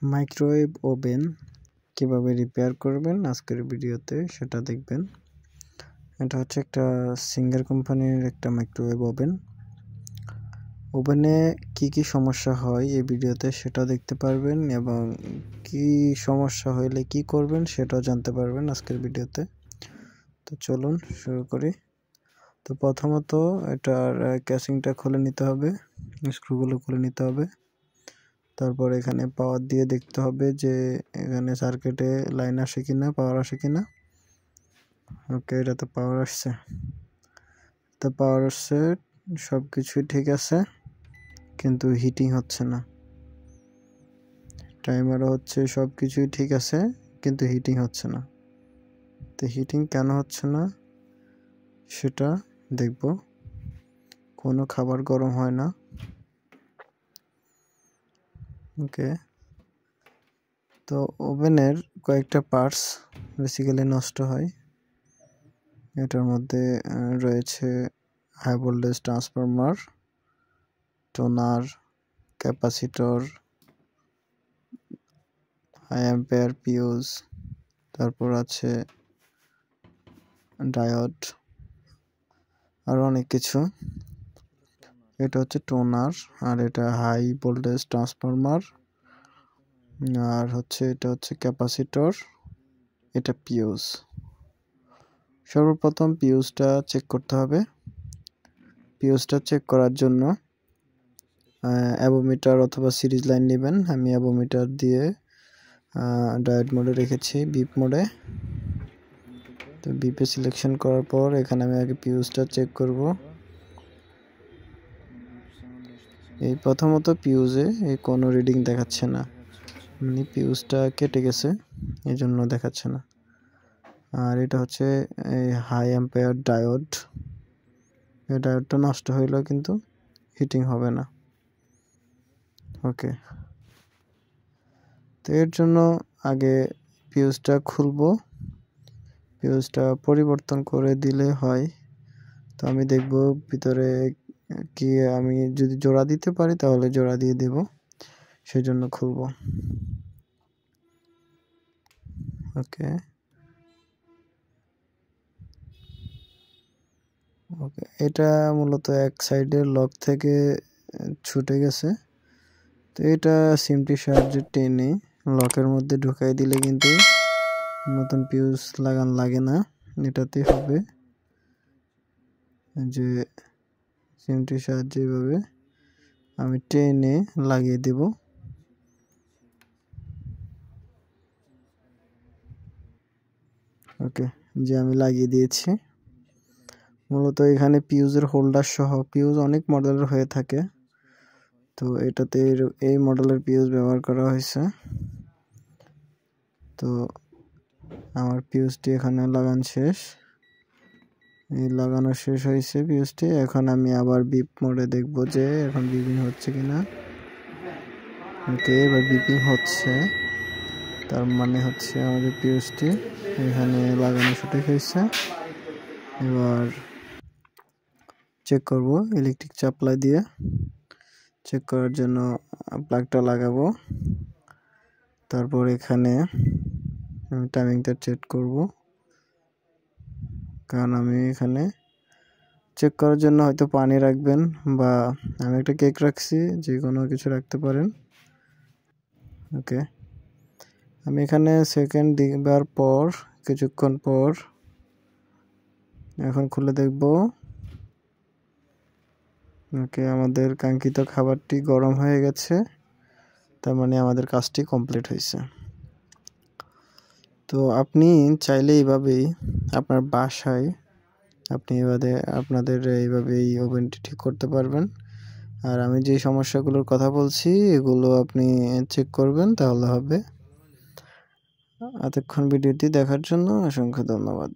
Microwave oven কিভাবে repair করবেন আজকের ভিডিওতে সেটা দেখবেন। এটা হচ্ছে একটা সিঙ্গার কোম্পানির একটা মাইক্রোওয়েভ ওভেন। ওভেনে কি সমস্যা হয় এই ভিডিওতে সেটা দেখতে পারবেন এবং কি সমস্যা হলে কি করবেন সেটাও জানতে পারবেন আজকের ভিডিওতে। তো চলুন শুরু করি। তো প্রথমত এটার ক্যাসিংটা খুলে নিতে হবে, স্ক্রুগুলো খুলে নিতে হবে। তারপর এখানে পাওয়ার দিয়ে দেখতে হবে যে এখানে সার্কিটে লাইন আসে কিনা, পাওয়ার আসে কিনা। ওকে, এটাতে পাওয়ার আসছে, তো পাওয়ার আসছে, সব কিছুই ঠিক আছে, কিন্তু হিটিং হচ্ছে না। টাইমারও হচ্ছে, সব কিছুই ঠিক আছে, কিন্তু হিটিং হচ্ছে না। তো হিটিং কেন হচ্ছে না সেটা দেখব। কোনো খাবার গরম হয় না। ওকে, তো ওভেনের কয়েকটা পার্টস বেসিক্যালি নষ্ট হয়। এটার মধ্যে রয়েছে high voltage transformer, toner, capacitor, high ampere fuse, তারপর আছে ডায়োড, আর অনেক কিছু। এটা হচ্ছে টোনার, আর এটা হাই ভোল্টেজ ট্রান্সফরমার, আর এটা হচ্ছে ক্যাপাসিটর, এটা ফিউজ। সর্বপ্রথম ফিউজটা চেক করতে হবে। ফিউজটা চেক করার জন্য অ্যাভোমিটার অথবা সিরিজ লাইন নেবেন। আমি অ্যাভোমিটার দিয়ে ডায়োড মোডে রেখেছি, বিপ মোডে। তো বিপে সিলেকশন করার পর এখানে আমি আগে ফিউজটা চেক করব। এই প্রথমত ফিউজে কোনো রিডিং দেখাচ্ছে না, মানে ফিউজটা কেটে গেছে, এই জন্য দেখাচ্ছে না। আর এটা হচ্ছে এই হাই অ্যাম্পিয়ার ডায়োড। এই ডায়োডটা নষ্ট হইলেও কিন্তু হিটিং হবে না। ওকে, তো এর জন্য আগে ফিউজটা খুলবো, ফিউজটা পরিবর্তন করে দিলে হয়। তো আমি দেখব ভিতরে কি, আমি যদি জোড়া দিতে পারি তাহলে জোড়া দিয়ে দেব, সেজন্য খুলব। ওকে ওকে, এটা মূলত এক সাইডের লক থেকে ছুটে গেছে। তো এটা সিমটির সাহায্যে টেনে লকের মধ্যে ঢুকাই দিলে কিন্তু নতুন ফিউজ লাগান লাগে না। এটাতে হবে যে সিমটির সাহায্যে এইভাবে আমি টেনে লাগিয়ে দেব। ওকে, যে আমি লাগিয়ে দিয়েছি। মূলত এখানে ফিউজের হোল্ডার সহ, ফিউজ অনেক মডেলের হয়ে থাকে, তো এটাতে এই মডেলের ফিউজ ব্যবহার করা হয়েছে। তো আমার ফিউজটি এখানে লাগানো শেষ, এই লাগানো শেষ হয়েছে ফিউজটি। এখন আমি আবার বিপ মোডে দেখব যে এখন বিপিং হচ্ছে কিনা। ওকে, এবার বিপিং হচ্ছে, তার মানে হচ্ছে আমাদের ফিউজটি এখানে লাগানো সঠিক হয়েছে। এবার চেক করব ইলেকট্রিক সাপ্লাই দিয়ে। চেক করার জন্য প্লাগটা লাগাবো, তারপর এখানে আমি টাইমিংটা চেক করব, কারণ আমি এখানে চেক করার জন্য হয়তো পানি রাখবেন, বা আমি একটা কেক রাখছি, যে কোনো কিছু রাখতে পারেন। ওকে, আমি এখানে সেকেন্ড দিবার পর কিছুক্ষণ পর এখন খুলে দেখব। ওকে, আমাদের কাঙ্ক্ষিত খাবারটি গরম হয়ে গেছে, তার মানে আমাদের কাজটি কমপ্লিট হয়েছে। তো আপনি চাইলে এইভাবেই আপনার বাসায় আপনাদের এইভাবে এই ওভেনটি ঠিক করতে পারবেন। আর আমি যে সমস্যাগুলোর কথা বলছি এগুলো আপনি চেক করবেন, তাহলে হবে। এতক্ষণ ভিডিওটি দেখার জন্য অসংখ্য ধন্যবাদ।